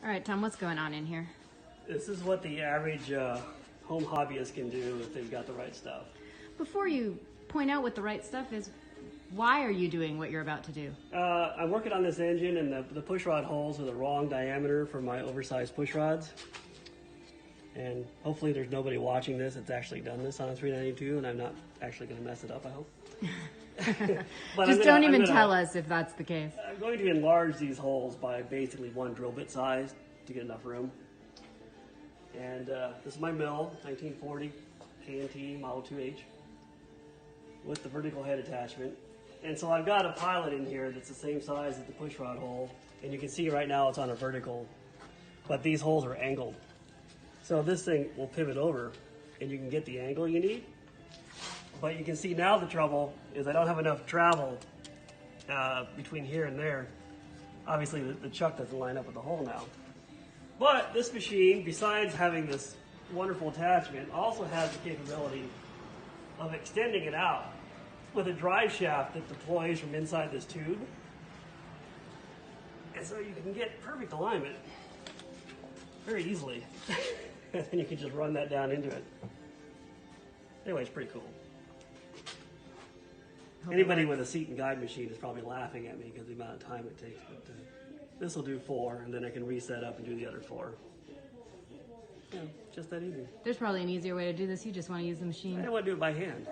All right, Tom, what's going on in here? This is what the average home hobbyist can do if they've got the right stuff. Before you point out what the right stuff is, why are you doing what you're about to do? I'm working on this engine, and the push rod holes are the wrong diameter for my oversized push rods. And hopefully there's nobody watching this that's actually done this on a 392, and I'm not actually going to mess it up, I hope. But Just don't even tell us if that's the case. I'm going to enlarge these holes by basically one drill bit size to get enough room. And this is my mill, 1940 K&T Model 2H with the vertical head attachment. And so I've got a pilot in here that's the same size as the push rod hole, and you can see right now it's on a vertical, but these holes are angled. So this thing will pivot over and you can get the angle you need. But you can see now the trouble is I don't have enough travel between here and there. Obviously the chuck doesn't line up with the hole now. But this machine, besides having this wonderful attachment, also has the capability of extending it out with a drive shaft that deploys from inside this tube. And so you can get perfect alignment very easily. And then you can just run that down into it. Anyway, it's pretty cool. Anybody with a seat and guide machine is probably laughing at me because of the amount of time it takes. But this will do 4, and then I can reset up and do the other 4. Yeah, just that easy. There's probably an easier way to do this. You just want to use the machine. I don't want to do it by hand.